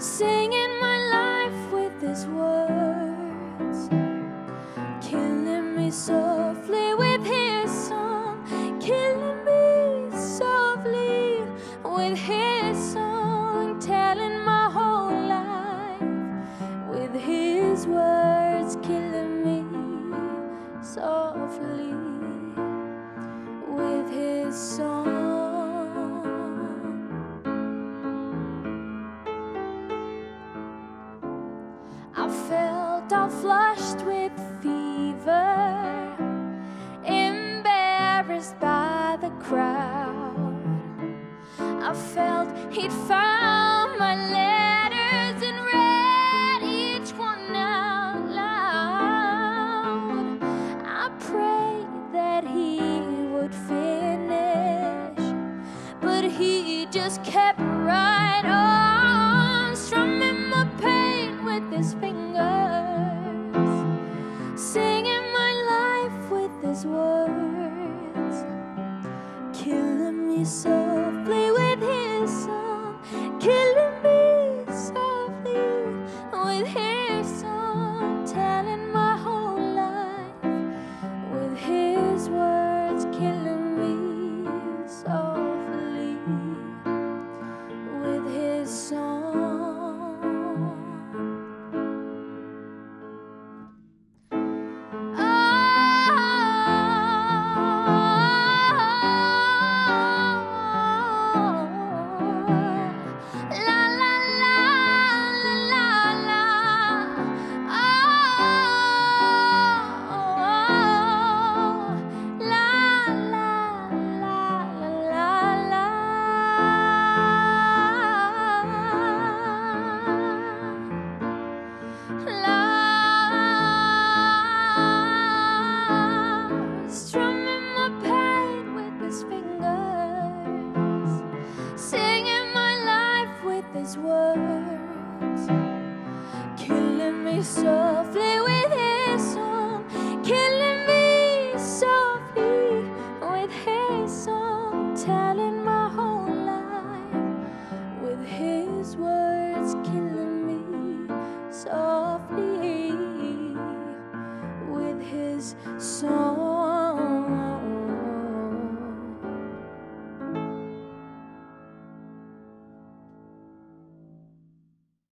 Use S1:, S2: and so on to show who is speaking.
S1: singing my life with his words, killing me softly with his song, killing me softly with his song, telling my whole life with his words, killing me softly with his song. I felt all flushed with fever, embarrassed by the crowd. I felt he'd found my letters and read each one out loud. I prayed that he would finish, but he just kept right on, strumming my pain with his fingers, singing my life with his words, killing me softly with his song, killing me softly with his song, telling my whole life with his words, killing me softly with his song. Strumming my pain with his fingers, singing my life with his words, killing me so